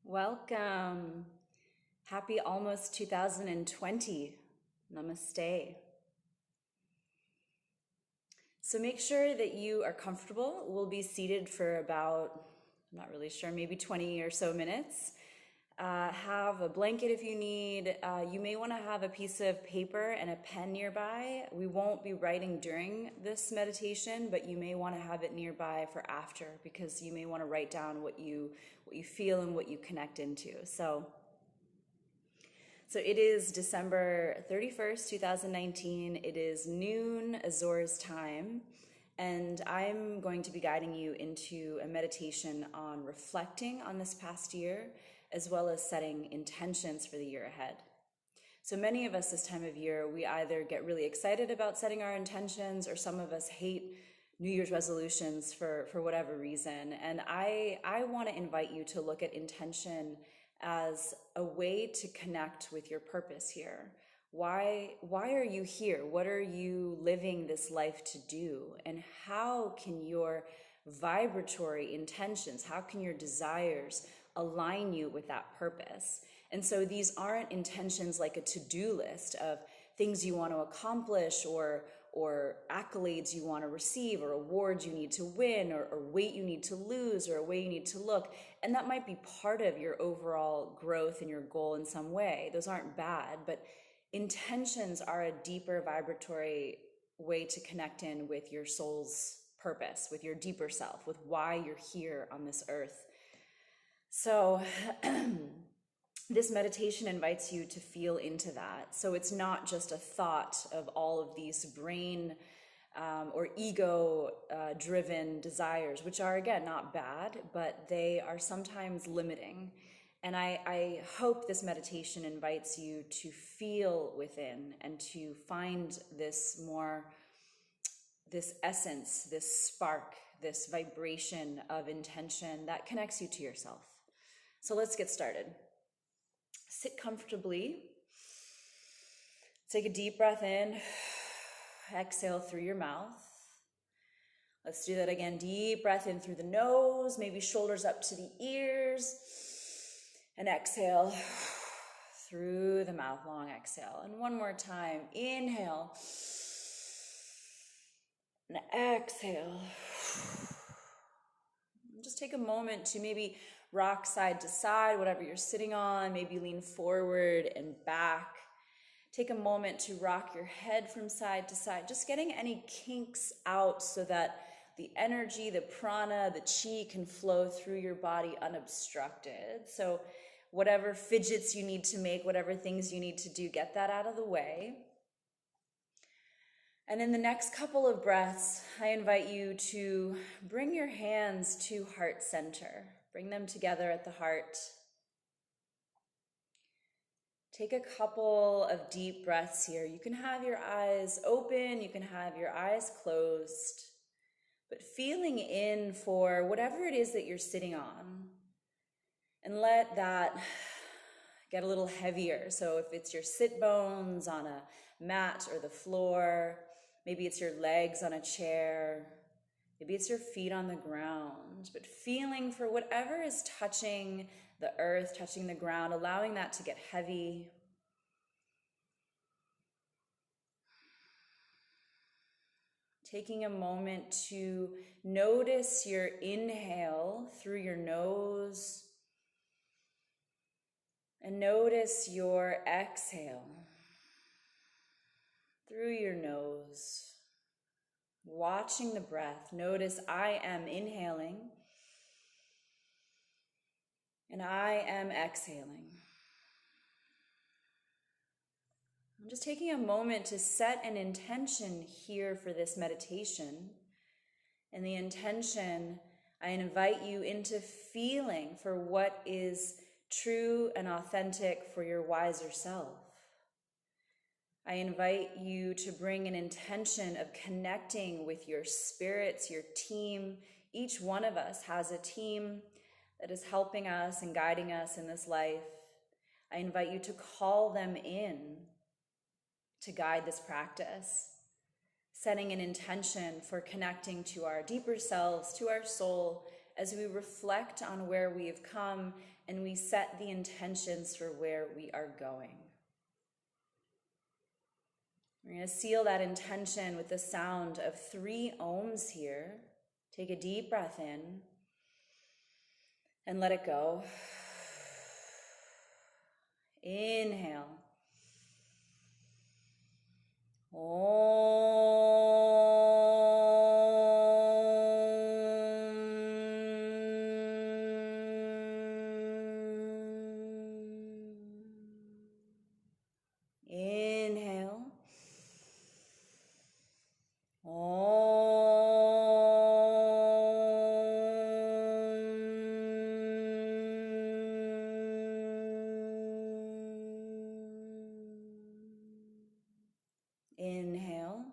Welcome. Happy almost 2020. Namaste. So make sure that you are comfortable. We'll be seated for about, I'm not really sure, maybe 20 or so minutes. Have a blanket if you need. You may want to have a piece of paper and a pen nearby. We won't be writing during this meditation, but you may want to have it nearby for after, because you may want to write down what you feel and what you connect into. So it is December 31st, 2019. It is noon Azores time, and I'm going to be guiding you into a meditation on reflecting on this past year, as well as setting intentions for the year ahead. So many of us this time of year, we either get really excited about setting our intentions, or some of us hate New Year's resolutions for whatever reason. And I want to invite you to look at intention as a way to connect with your purpose here. Why are you here? What are you living this life to do? And how can your vibratory intentions, how can your desires align you with that purpose? And so these aren't intentions like a to-do list of things you want to accomplish, or accolades you want to receive, or awards you need to win, or weight you need to lose, or a way you need to look. And that might be part of your overall growth and your goal in some way. Those aren't bad, but intentions are a deeper vibratory way to connect in with your soul's purpose, with your deeper self, with why you're here on this earth. So this meditation invites you to feel into that. So it's not just a thought of all of these brain or ego-driven desires, which are, again, not bad, but they are sometimes limiting. And I hope this meditation invites you to feel within and to find this essence, this spark, this vibration of intention that connects you to yourself. So let's get started. Sit comfortably. Take a deep breath in. Exhale through your mouth. Let's do that again. Deep breath in through the nose, maybe shoulders up to the ears. And exhale through the mouth, long exhale. And one more time. Inhale. And exhale. Just take a moment to maybe rock side to side, whatever you're sitting on. Maybe lean forward and back. Take a moment to rock your head from side to side, just getting any kinks out so that the energy, the prana, the chi can flow through your body unobstructed. So whatever fidgets you need to make, whatever things you need to do, get that out of the way. And in the next couple of breaths, I invite you to bring your hands to heart center. Bring them together at the heart. Take a couple of deep breaths here. You can have your eyes open, you can have your eyes closed, but feeling in for whatever it is that you're sitting on. And let that get a little heavier. So if it's your sit bones on a mat or the floor, maybe it's your legs on a chair, maybe it's your feet on the ground, but feeling for whatever is touching the earth, touching the ground, allowing that to get heavy. Taking a moment to notice your inhale through your nose and notice your exhale through your nose. Watching the breath, notice I am inhaling and I am exhaling. I'm just taking a moment to set an intention here for this meditation. And the intention, I invite you into feeling for what is true and authentic for your wiser self. I invite you to bring an intention of connecting with your spirits, your team. Each one of us has a team that is helping us and guiding us in this life. I invite you to call them in to guide this practice, setting an intention for connecting to our deeper selves, to our soul, as we reflect on where we have come and we set the intentions for where we are going. We're going to seal that intention with the sound of 3 ohms here. Take a deep breath in and let it go. Inhale. Inhale. Inhale.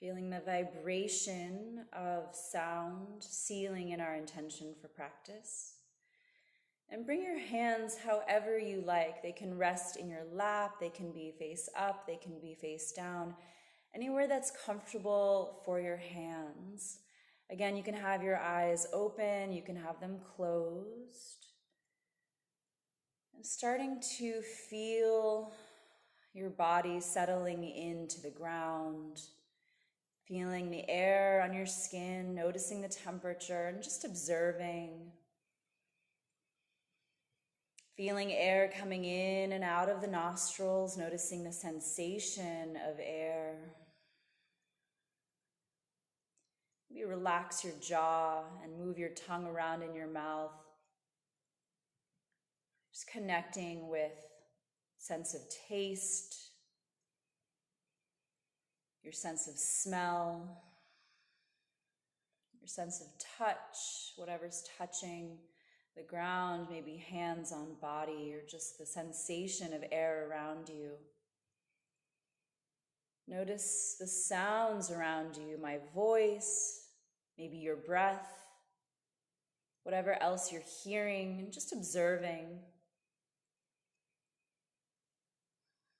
Feeling the vibration of sound sealing in our intention for practice. And bring your hands however you like. They can rest in your lap, they can be face up, they can be face down. Anywhere that's comfortable for your hands. Again, you can have your eyes open, you can have them closed. And starting to feel your body settling into the ground. Feeling the air on your skin, noticing the temperature, and just observing. Feeling air coming in and out of the nostrils, noticing the sensation of air. Maybe relax your jaw and move your tongue around in your mouth. Just connecting with sense of taste, your sense of smell, your sense of touch, whatever's touching the ground, maybe hands on body, or just the sensation of air around you. Notice the sounds around you, my voice, maybe your breath, whatever else you're hearing, and just observing.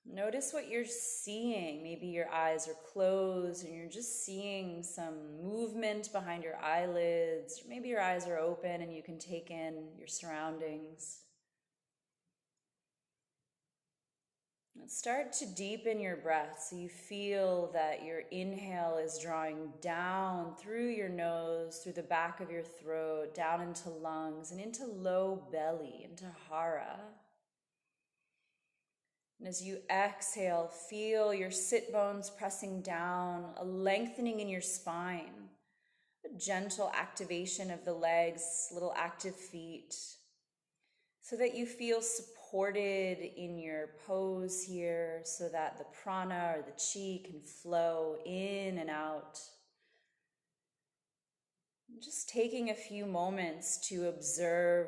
Notice what you're seeing. Maybe your eyes are closed and you're just seeing some movement behind your eyelids. Or maybe your eyes are open and you can take in your surroundings. And start to deepen your breath so you feel that your inhale is drawing down through your nose, through the back of your throat, down into lungs and into low belly, into hara. And as you exhale, feel your sit bones pressing down, a lengthening in your spine, a gentle activation of the legs, little active feet, so that you feel supported in your pose here, so that the prana or the chi can flow in and out. Just taking a few moments to observe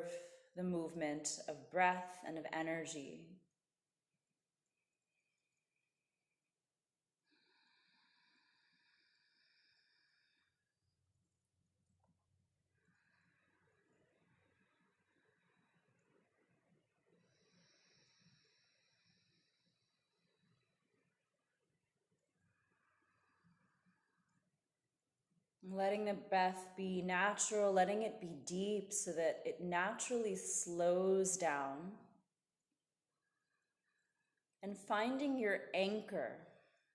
the movement of breath and of energy. Letting the breath be natural, letting it be deep so that it naturally slows down. And finding your anchor,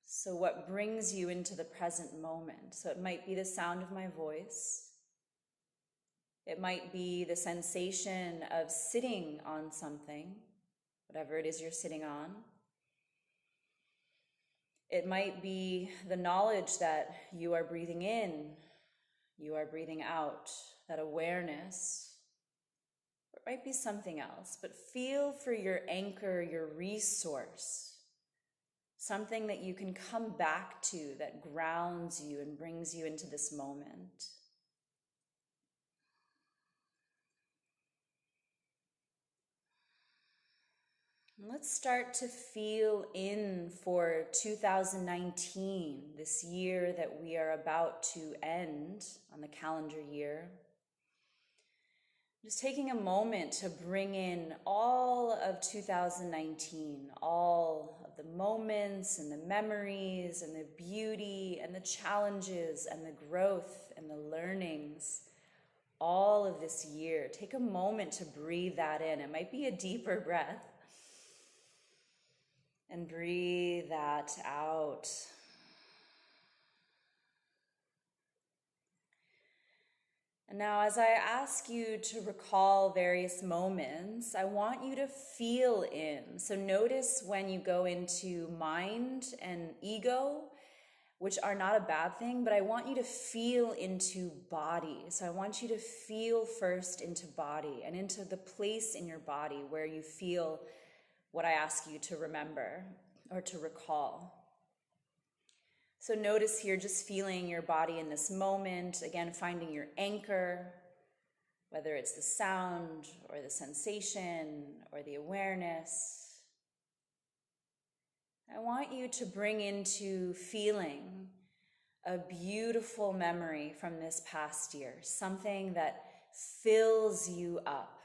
so what brings you into the present moment. So it might be the sound of my voice. It might be the sensation of sitting on something, whatever it is you're sitting on. It might be the knowledge that you are breathing in, you are breathing out, that awareness. Or it might be something else, but feel for your anchor, your resource, something that you can come back to that grounds you and brings you into this moment. Let's start to feel in for 2019, this year that we are about to end on the calendar year. Just taking a moment to bring in all of 2019, all of the moments and the memories and the beauty and the challenges and the growth and the learnings, all of this year. Take a moment to breathe that in. It might be a deeper breath. And breathe that out. And now, as I ask you to recall various moments, I want you to feel in. So notice when you go into mind and ego, which are not a bad thing, but I want you to feel into body. So I want you to feel first into body and into the place in your body where you feel what I ask you to remember or to recall. So notice here, just feeling your body in this moment, again, finding your anchor, whether it's the sound or the sensation or the awareness. I want you to bring into feeling a beautiful memory from this past year, something that fills you up.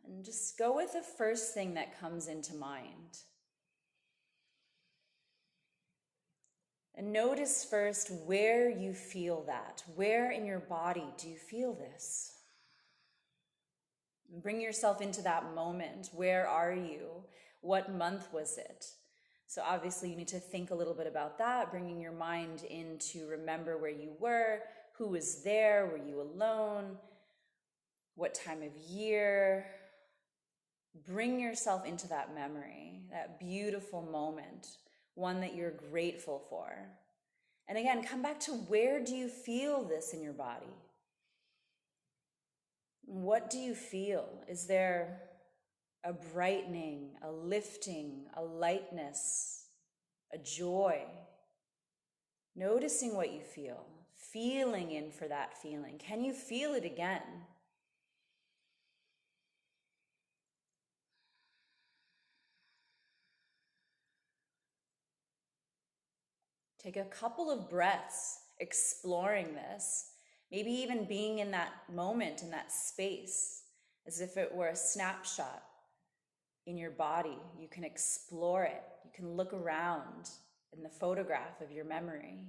And just go with the first thing that comes into mind. And notice first where you feel that. Where in your body do you feel this? And bring yourself into that moment. Where are you? What month was it? So obviously you need to think a little bit about that, bringing your mind in to remember where you were, who was there, were you alone, what time of year. Bring yourself into that memory, that beautiful moment, one that you're grateful for. And again, come back to where do you feel this in your body? What do you feel? Is there a brightening, a lifting, a lightness, a joy? Noticing what you feel, feeling in for that feeling. Can you feel it again? Take a couple of breaths exploring this, maybe even being in that moment, in that space, as if it were a snapshot in your body. You can explore it. You can look around in the photograph of your memory.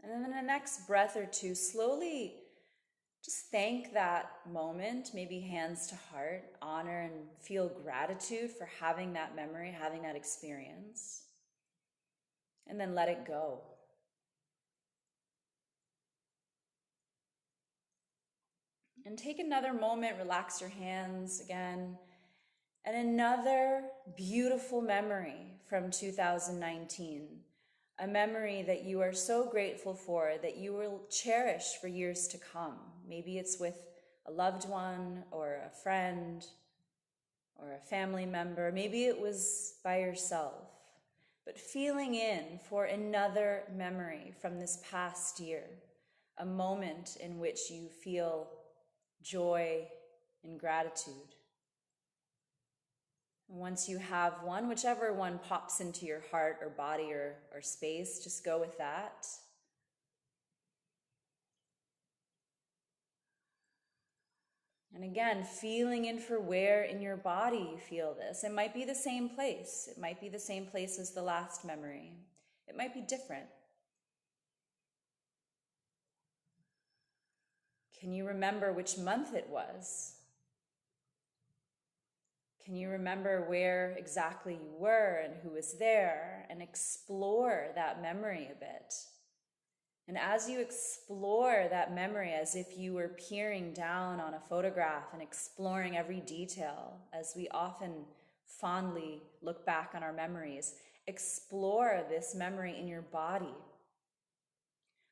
And then in the next breath or two, slowly just thank that moment, maybe hands to heart, honor and feel gratitude for having that memory, having that experience, and then let it go. And take another moment, relax your hands again, and another beautiful memory from 2019. A memory that you are so grateful for, that you will cherish for years to come. Maybe it's with a loved one or a friend or a family member. Maybe it was by yourself. But feeling in for another memory from this past year, a moment in which you feel joy and gratitude. Once you have one, whichever one pops into your heart or body or space, just go with that. And again, feeling in for where in your body you feel this. It might be the same place. It might be the same place as the last memory. It might be different. Can you remember which month it was? Can you remember where exactly you were and who was there, and explore that memory a bit? And as you explore that memory as if you were peering down on a photograph and exploring every detail, as we often fondly look back on our memories, explore this memory in your body.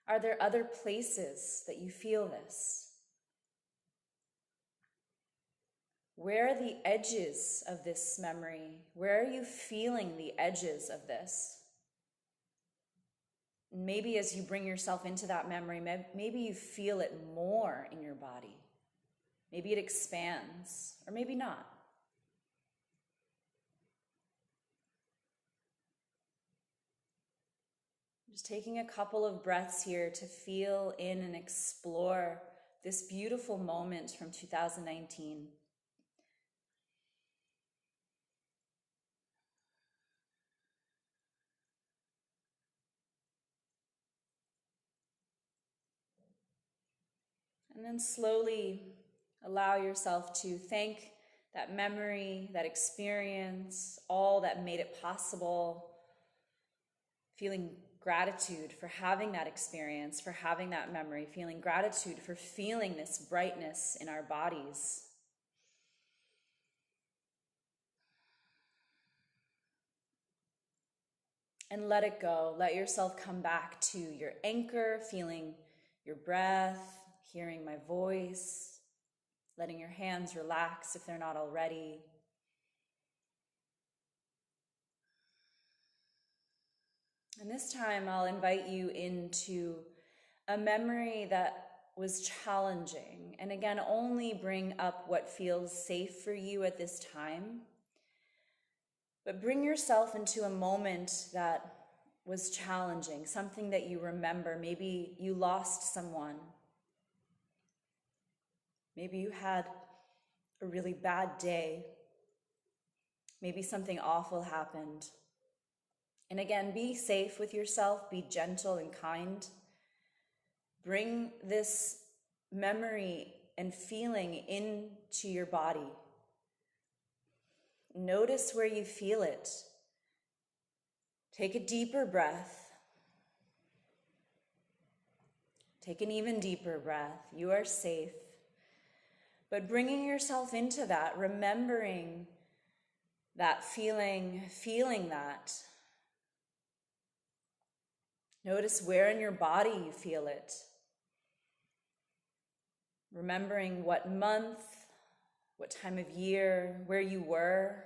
Are there other places that you feel this? Where are the edges of this memory? Where are you feeling the edges of this? Maybe as you bring yourself into that memory, maybe you feel it more in your body. Maybe it expands, or maybe not. Just taking a couple of breaths here to feel in and explore this beautiful moment from 2019. And then slowly allow yourself to thank that memory, that experience, all that made it possible. Feeling gratitude for having that experience, for having that memory, feeling gratitude for feeling this brightness in our bodies. And let it go. Let yourself come back to your anchor, feeling your breath, hearing my voice, letting your hands relax if they're not already. And this time I'll invite you into a memory that was challenging. And again, only bring up what feels safe for you at this time. But bring yourself into a moment that was challenging, something that you remember. Maybe you lost someone. Maybe you had a really bad day. Maybe something awful happened. And again, be safe with yourself, be gentle and kind. Bring this memory and feeling into your body. Notice where you feel it. Take a deeper breath. Take an even deeper breath. You are safe. But bringing yourself into that, remembering that feeling that. Notice where in your body you feel it. Remembering what month, what time of year, where you were.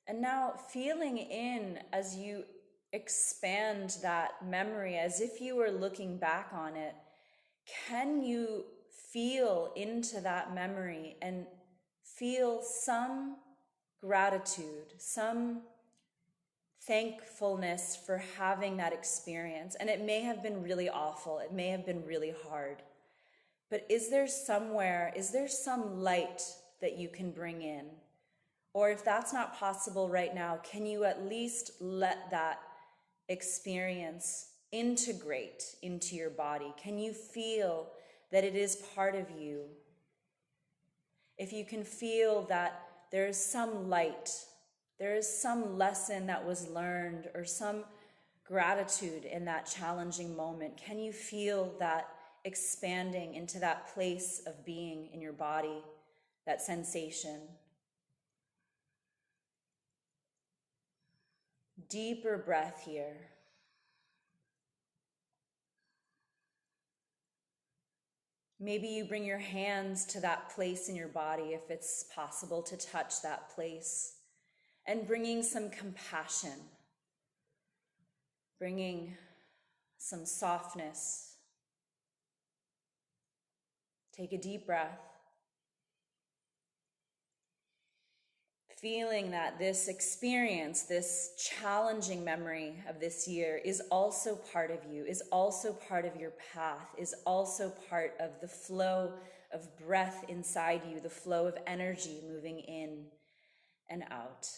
And now feeling in as you expand that memory, as if you were looking back on it, can you feel into that memory and feel some gratitude, some thankfulness for having that experience? And it may have been really awful, it may have been really hard, but is there some light that you can bring in? Or if that's not possible right now, can you at least let that experience integrate into your body? Can you feel that it is part of you? If you can feel that there is some light, there is some lesson that was learned, or some gratitude in that challenging moment, can you feel that expanding into that place of being in your body, that sensation? Deeper breath here. Maybe you bring your hands to that place in your body if it's possible to touch that place, and bringing some compassion, bringing some softness. Take a deep breath. Feeling that this experience, this challenging memory of this year is also part of you, is also part of your path, is also part of the flow of breath inside you, the flow of energy moving in and out.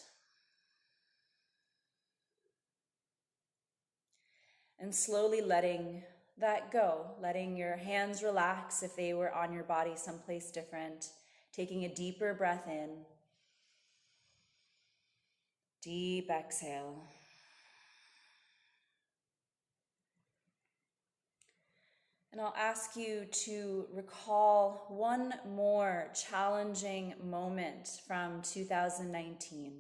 And slowly letting that go, letting your hands relax if they were on your body someplace different, taking a deeper breath in. Deep exhale. And I'll ask you to recall one more challenging moment from 2019.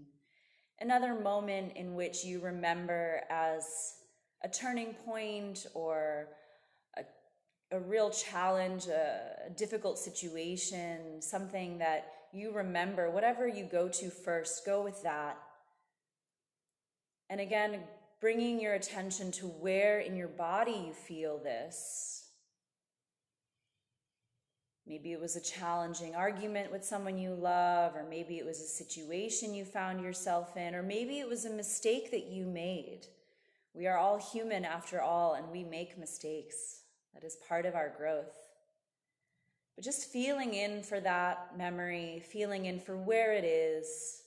Another moment in which you remember as a turning point or a real challenge, a difficult situation, something that you remember, whatever you go to first, go with that. And again, bringing your attention to where in your body you feel this. Maybe it was a challenging argument with someone you love, or maybe it was a situation you found yourself in, or maybe it was a mistake that you made. We are all human after all, and we make mistakes. That is part of our growth. But just feeling in for that memory, feeling in for where it is,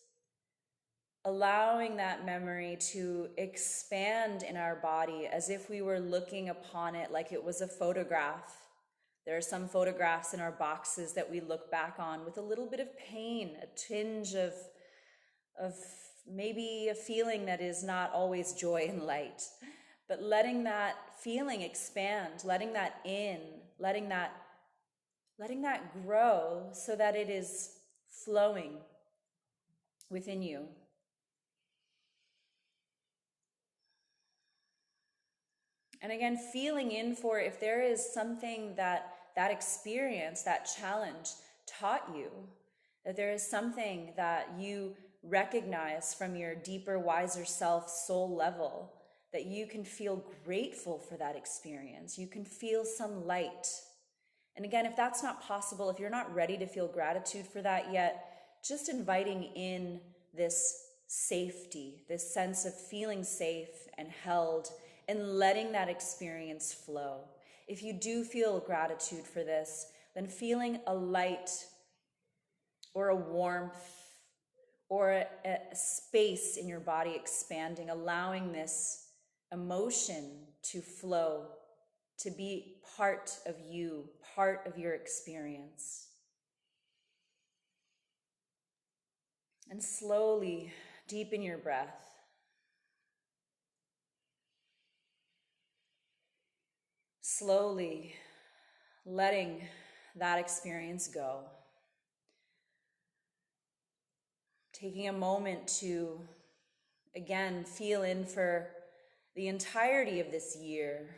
allowing that memory to expand in our body as if we were looking upon it like it was a photograph. There are some photographs in our boxes that we look back on with a little bit of pain, a tinge of maybe a feeling that is not always joy and light. But letting that feeling expand, letting that in, letting that grow so that it is flowing within you. And again, feeling in for if there is something that experience, that challenge taught you, that there is something that you recognize from your deeper, wiser self, soul level, that you can feel grateful for that experience. You can feel some light. And again, if that's not possible, if you're not ready to feel gratitude for that yet, just inviting in this safety, this sense of feeling safe and held, and letting that experience flow. If you do feel gratitude for this, then feeling a light or a warmth or a space in your body expanding, allowing this emotion to flow, to be part of you, part of your experience. And slowly deepen your breath. Slowly letting that experience go. Taking a moment to, again, feel in for the entirety of this year.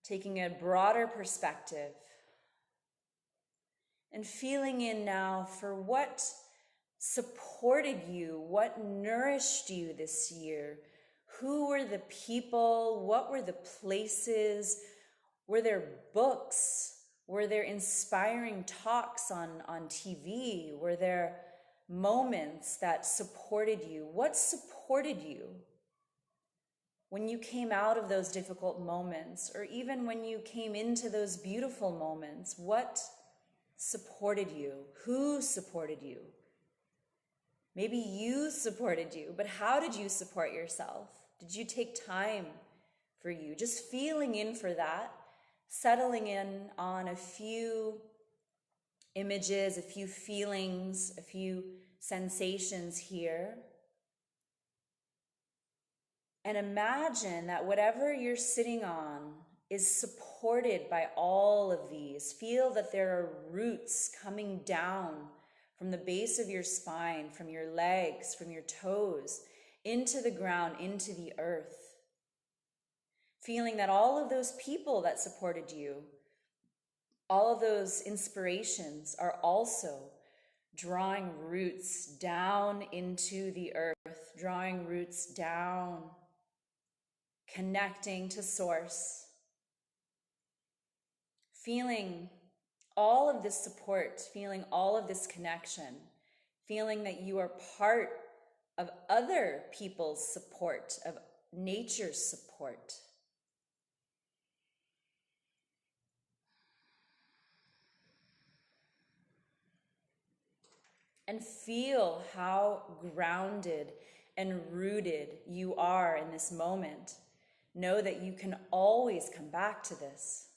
Taking a broader perspective. And feeling in now for what supported you, what nourished you this year. Who were the people? What were the places? Were there books? Were there inspiring talks on TV? Were there moments that supported you? What supported you when you came out of those difficult moments, or even when you came into those beautiful moments? What supported you? Who supported you? Maybe you supported you, but how did you support yourself? Did you take time for you? Just feeling in for that, settling in on a few images, a few feelings, a few sensations here. And imagine that whatever you're sitting on is supported by all of these. Feel that there are roots coming down from the base of your spine, from your legs, from your toes, into the ground, into the earth. Feeling that all of those people that supported you, all of those inspirations are also drawing roots down into the earth, drawing roots down, connecting to source. Feeling all of this support, feeling all of this connection, feeling that you are part of other people's support, of nature's support. And feel how grounded and rooted you are in this moment. Know that you can always come back to this.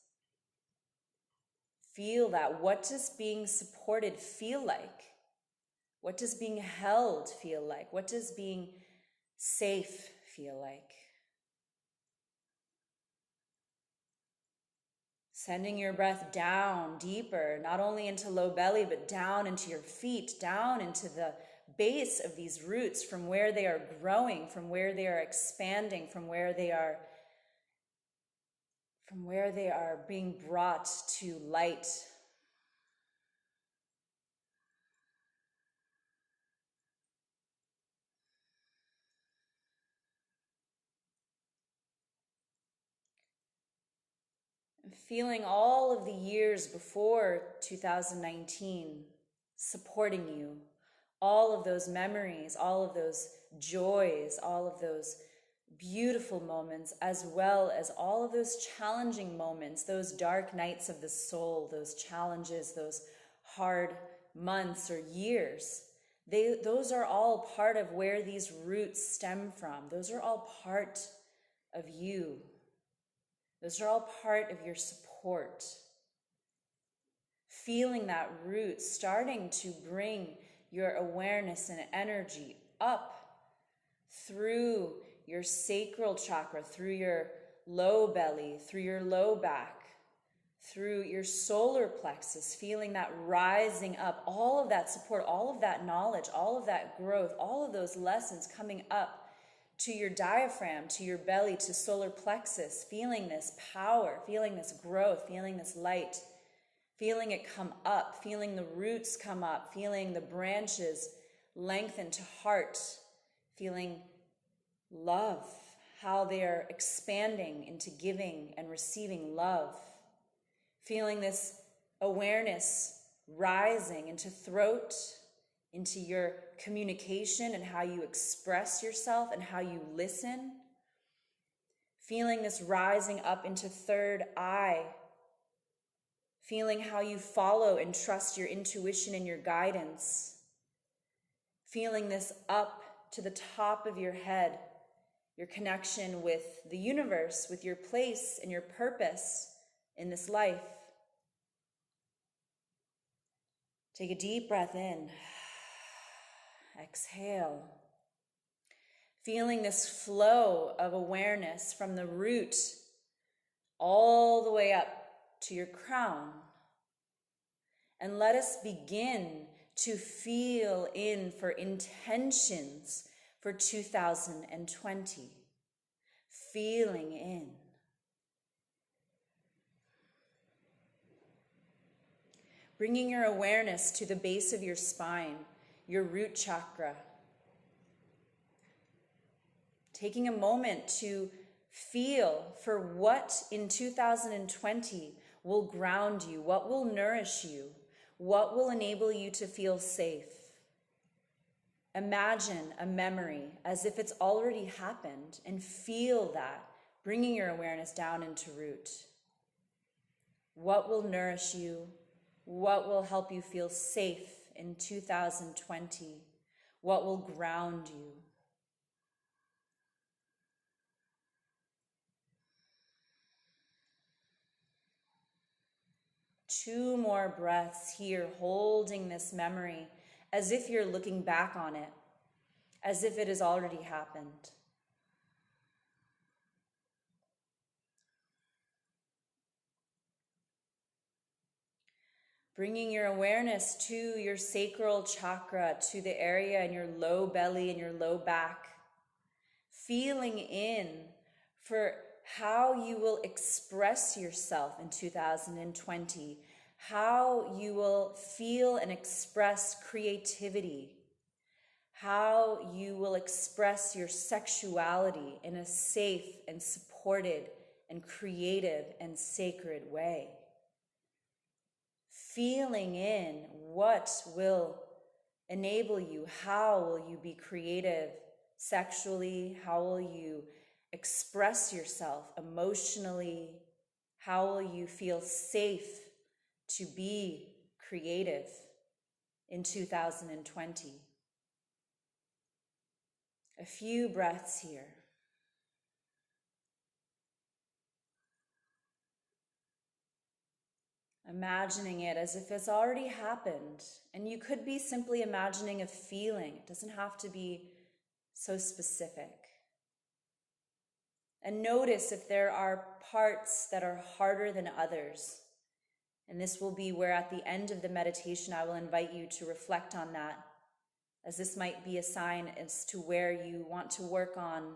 Feel that. What does being supported feel like? What does being held feel like? What does being safe feel like? Sending your breath down deeper, not only into low belly, but down into your feet, down into the base of these roots, from where they are growing, from where they are expanding, from where they are being brought to light. Feeling all of the years before 2019 supporting you, all of those memories, all of those joys, all of those beautiful moments, as well as all of those challenging moments, those dark nights of the soul, those challenges, those hard months or years. Those are all part of where these roots stem from. Those are all part of you. Those are all part of your support. Feeling that root starting to bring your awareness and energy up through your sacral chakra, through your low belly, through your low back, through your solar plexus, feeling that rising up, all of that support, all of that knowledge, all of that growth, all of those lessons coming up to your diaphragm, to your belly, to solar plexus, feeling this power, feeling this growth, feeling this light, feeling it come up, feeling the roots come up, feeling the branches lengthen to heart, feeling love, how they are expanding into giving and receiving love, feeling this awareness rising into throat, into your communication and how you express yourself and how you listen. Feeling this rising up into third eye. Feeling how you follow and trust your intuition and your guidance. Feeling this up to the top of your head, your connection with the universe, with your place and your purpose in this life. Take a deep breath in. Exhale. Feeling this flow of awareness from the root all the way up to your crown. And let us begin to feel in for intentions for 2020. Feeling in. Bringing your awareness to the base of your spine, your root chakra. Taking a moment to feel for what in 2020 will ground you, what will nourish you, what will enable you to feel safe. Imagine a memory as if it's already happened and feel that, bringing your awareness down into root. What will nourish you? What will help you feel safe in 2020? What will ground you? Two more breaths here, holding this memory as if you're looking back on it, as if it has already happened. Bringing your awareness to your sacral chakra, to the area in your low belly and your low back. Feeling in for how you will express yourself in 2020, how you will feel and express creativity, how you will express your sexuality in a safe and supported and creative and sacred way. Feeling in what will enable you, how will you be creative sexually, how will you express yourself emotionally, how will you feel safe to be creative in 2020. A few breaths here. Imagining it as if it's already happened. And you could be simply imagining a feeling. It doesn't have to be so specific. And notice if there are parts that are harder than others. And this will be where at the end of the meditation, I will invite you to reflect on that, as this might be a sign as to where you want to work on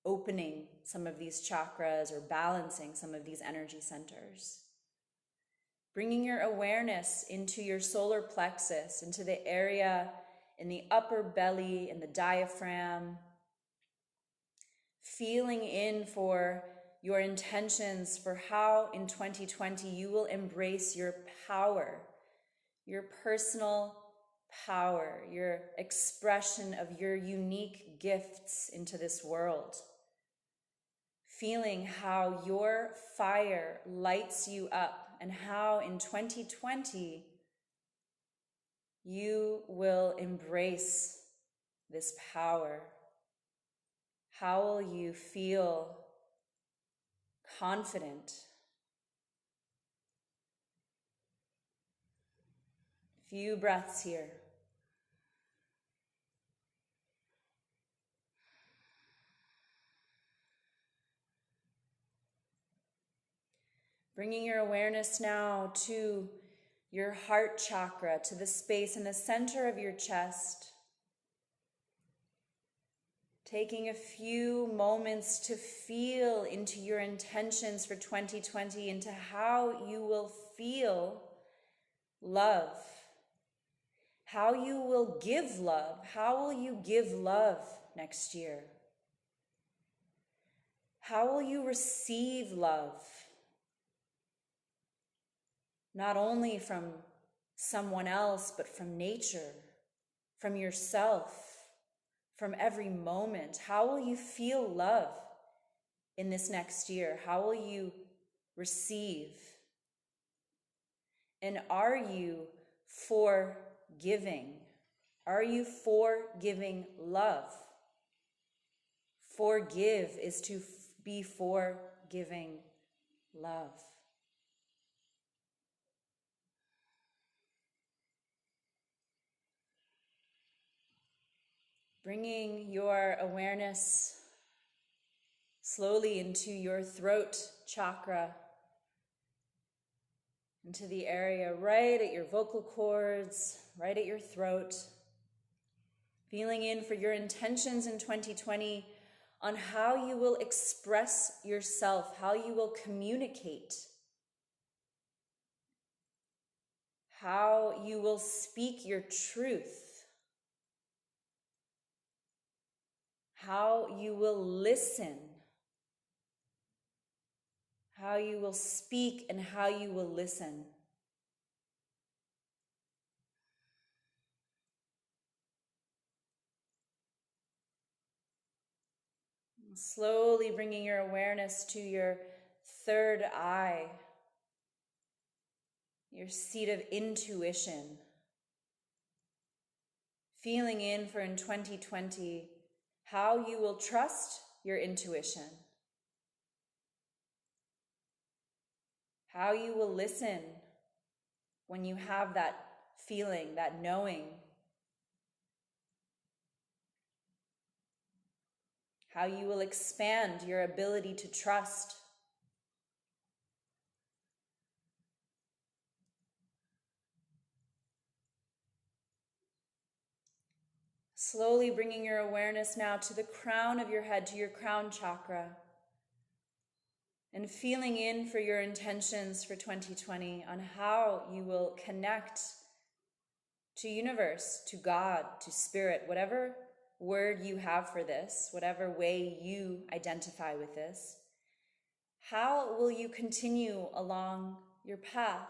opening some of these chakras or balancing some of these energy centers. Bringing your awareness into your solar plexus, into the area in the upper belly and the diaphragm. Feeling in for your intentions for how in 2020 you will embrace your power, your personal power, your expression of your unique gifts into this world. Feeling how your fire lights you up and how in 2020 you will embrace this power. How will you feel confident? Few breaths here. Bringing your awareness now to your heart chakra, to the space in the center of your chest. Taking a few moments to feel into your intentions for 2020, into how you will feel love, how you will give love. How will you give love next year? How will you receive love? Not only from someone else, but from nature, from yourself, from every moment. How will you feel love in this next year? How will you receive? And are you for giving? Are you for giving love? Forgive is to be for giving love. Bringing your awareness slowly into your throat chakra, into the area right at your vocal cords, right at your throat. Feeling in for your intentions in 2020 on how you will express yourself, how you will communicate, how you will speak your truth, how you will listen, how you will speak and how you will listen. Slowly bringing your awareness to your third eye, your seat of intuition. Feeling in for in 2020 how you will trust your intuition, how you will listen when you have that feeling, that knowing, how you will expand your ability to trust. Slowly bringing your awareness now to the crown of your head, to your crown chakra, and feeling in for your intentions for 2020 on how you will connect to universe, to God, to spirit, whatever word you have for this, whatever way you identify with this. How will you continue along your path?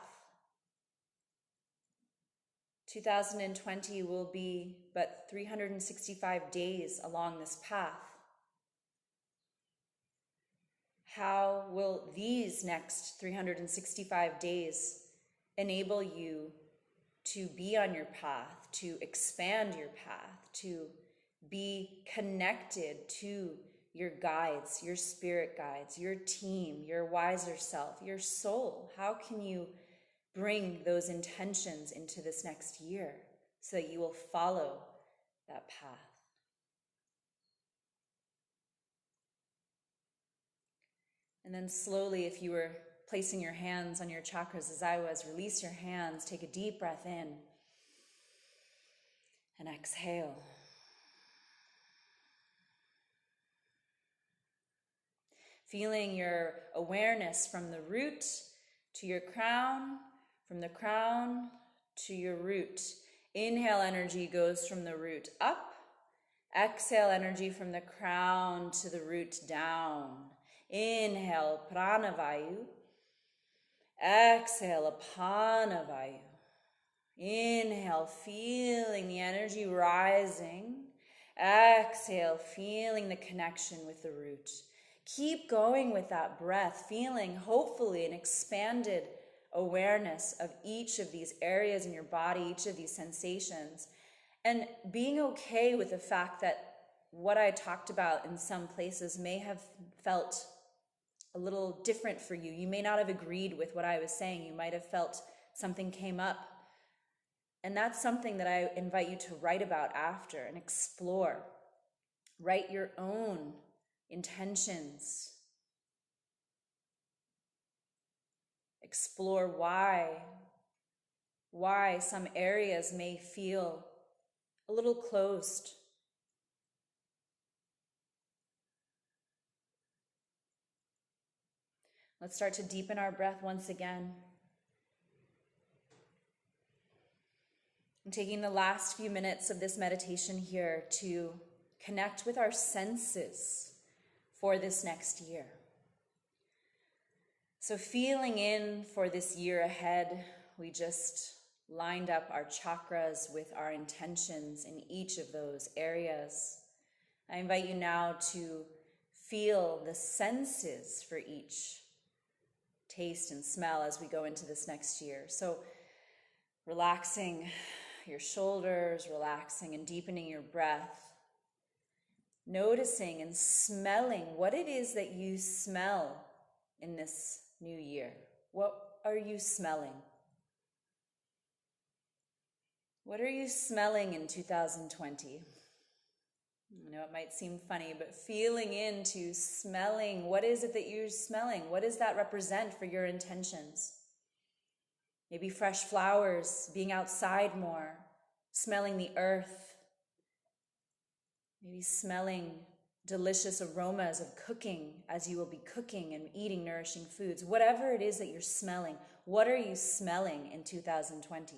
2020 will be but 365 days along this path. How will these next 365 days enable you to be on your path, to expand your path, to be connected to your guides, your spirit guides, your team, your wiser self, your soul? How can you bring those intentions into this next year so that you will follow that path? And then slowly, if you were placing your hands on your chakras as I was, release your hands, take a deep breath in, and exhale. Feeling your awareness from the root to your crown, from the crown to your root. Inhale, energy goes from the root up. Exhale, energy from the crown to the root down. Inhale, pranavayu. Exhale, apanavayu. Inhale, feeling the energy rising. Exhale, feeling the connection with the root. Keep going with that breath, feeling hopefully an expanded awareness of each of these areas in your body, each of these sensations, and being okay with the fact that what I talked about in some places may have felt a little different for you. You may not have agreed with what I was saying. You might have felt something came up. And that's something that I invite you to write about after and explore. Write your own intentions. Explore why some areas may feel a little closed. Let's start to deepen our breath once again. I'm taking the last few minutes of this meditation here to connect with our senses for this next year. So feeling in for this year ahead, we just lined up our chakras with our intentions in each of those areas. I invite you now to feel the senses for each taste and smell as we go into this next year. So relaxing your shoulders, relaxing and deepening your breath, noticing and smelling what it is that you smell in this new year. What are you smelling? What are you smelling in 2020? I know it might seem funny, but feeling into smelling, what is it that you're smelling? What does that represent for your intentions? Maybe fresh flowers, being outside more, smelling the earth, maybe smelling delicious aromas of cooking as you will be cooking and eating nourishing foods. Whatever it is that you're smelling, what are you smelling in 2020?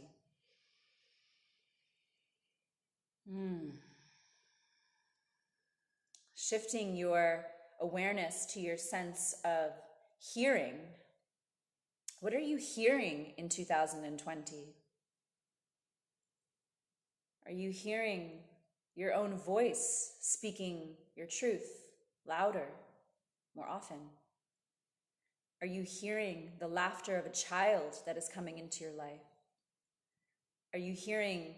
Shifting your awareness to your sense of hearing. What are you hearing in 2020? Are you hearing your own voice speaking your truth louder, more often? Are you hearing the laughter of a child that is coming into your life? Are you hearing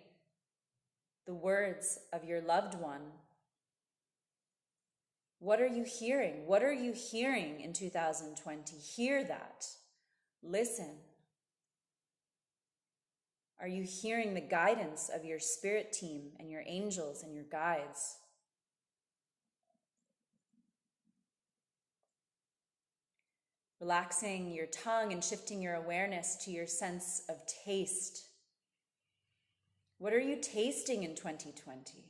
the words of your loved one? What are you hearing? What are you hearing in 2020? Hear that. Listen. Are you hearing the guidance of your spirit team and your angels and your guides? Relaxing your tongue and shifting your awareness to your sense of taste. What are you tasting in 2020?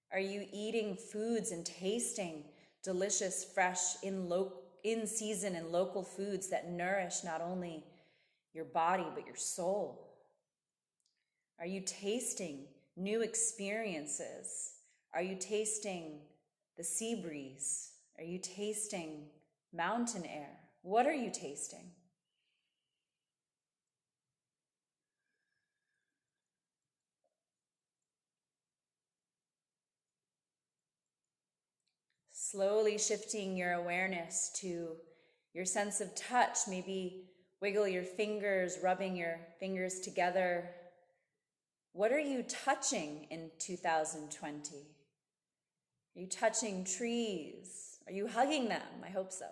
Are you eating foods and tasting delicious, fresh, in season and local foods that nourish not only your body but your soul? Are you tasting new experiences? Are you tasting the sea breeze? Are you tasting mountain air? What are you tasting? Slowly shifting your awareness to your sense of touch. Maybe wiggle your fingers, rubbing your fingers together. What are you touching in 2020? Are you touching trees? Are you hugging them? I hope so.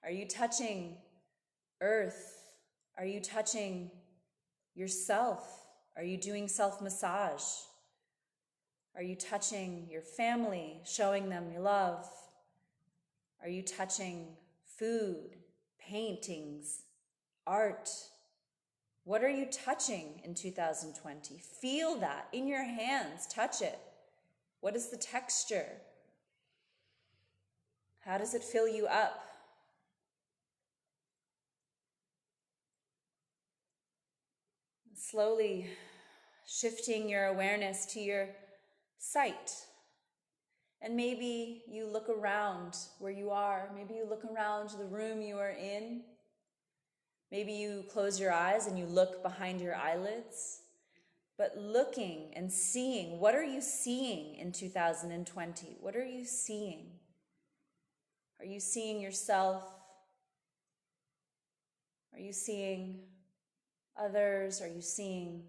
Are you touching earth? Are you touching yourself? Are you doing self-massage? Are you touching your family, showing them your love? Are you touching food, paintings, art? What are you touching in 2020? Feel that in your hands. Touch it. What is the texture? How does it fill you up? Slowly shifting your awareness to your sight. And maybe you look around where you are. Maybe you look around the room you are in. Maybe you close your eyes and you look behind your eyelids. But looking and seeing, what are you seeing in 2020? What are you seeing? Are you seeing yourself? Are you seeing others? Are you seeing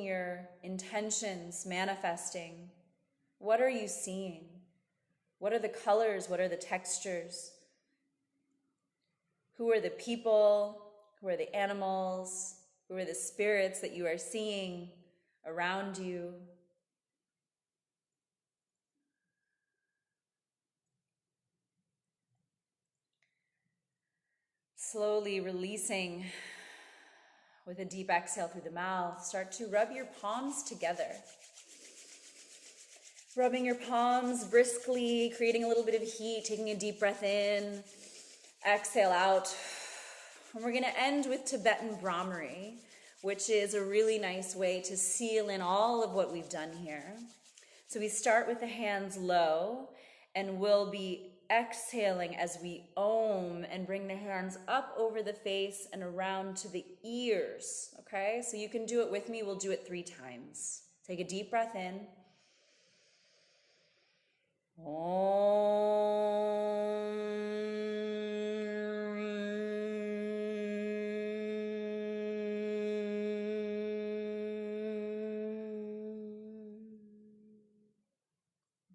your intentions manifesting? What are you seeing? What are the colors? What are the textures? Who are the people? Who are the animals? Who are the spirits that you are seeing around you? Slowly releasing with a deep exhale through the mouth. Start to rub your palms together. Rubbing your palms briskly, creating a little bit of heat, taking a deep breath in, exhale out. And we're going to end with Tibetan Brahmari, which is a really nice way to seal in all of what we've done here. So we start with the hands low, and we'll be exhaling as we Om and bring the hands up over the face and around to the ears, okay? So you can do it with me. We'll do it 3 times. Take a deep breath in.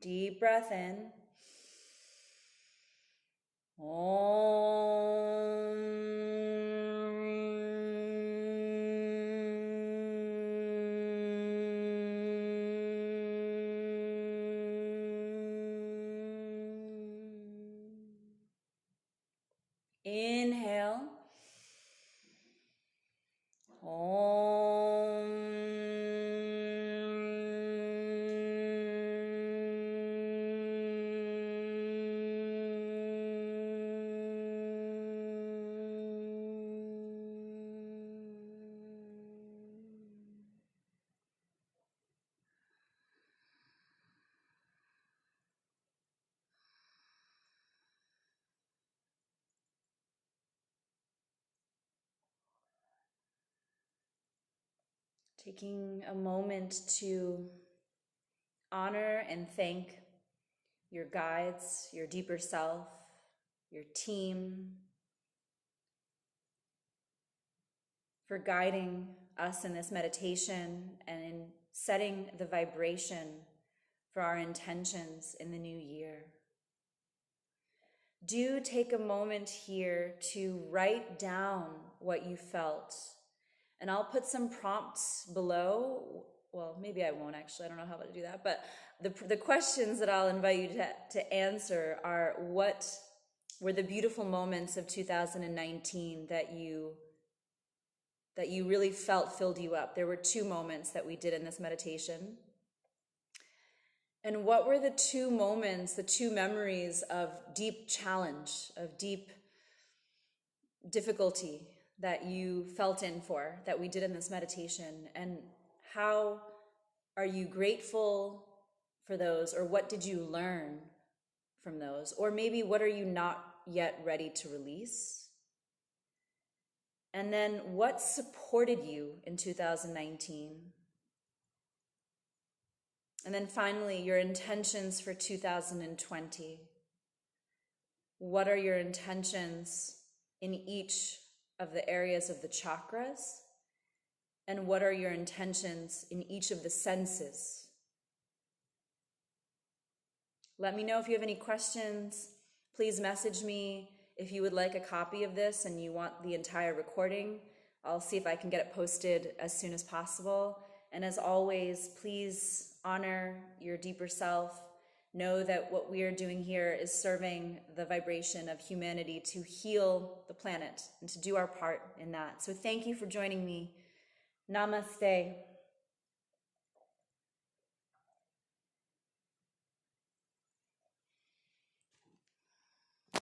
Deep breath in. Inhale. Taking a moment to honor and thank your guides, your deeper self, your team, for guiding us in this meditation and in setting the vibration for our intentions in the new year. Do take a moment here to write down what you felt. And I'll put some prompts below. Well, maybe I won't actually. I don't know how to do that. But the questions that I'll invite you to answer are, what were the beautiful moments of 2019 that you really felt filled you up? There were 2 moments that we did in this meditation. And what were the 2 moments, the 2 memories of deep challenge, of deep difficulty that you felt in for, that we did in this meditation? And how are you grateful for those? Or what did you learn from those? Or maybe what are you not yet ready to release? And then what supported you in 2019? And then finally, your intentions for 2020. What are your intentions in each of the areas of the chakras? And what are your intentions in each of the senses? Let me know if you have any questions. Please message me if you would like a copy of this and you want the entire recording. I'll see if I can get it posted as soon as possible. And as always, please honor your deeper self. Know that what we are doing here is serving the vibration of humanity to heal the planet and to do our part in that. So thank you for joining me. Namaste.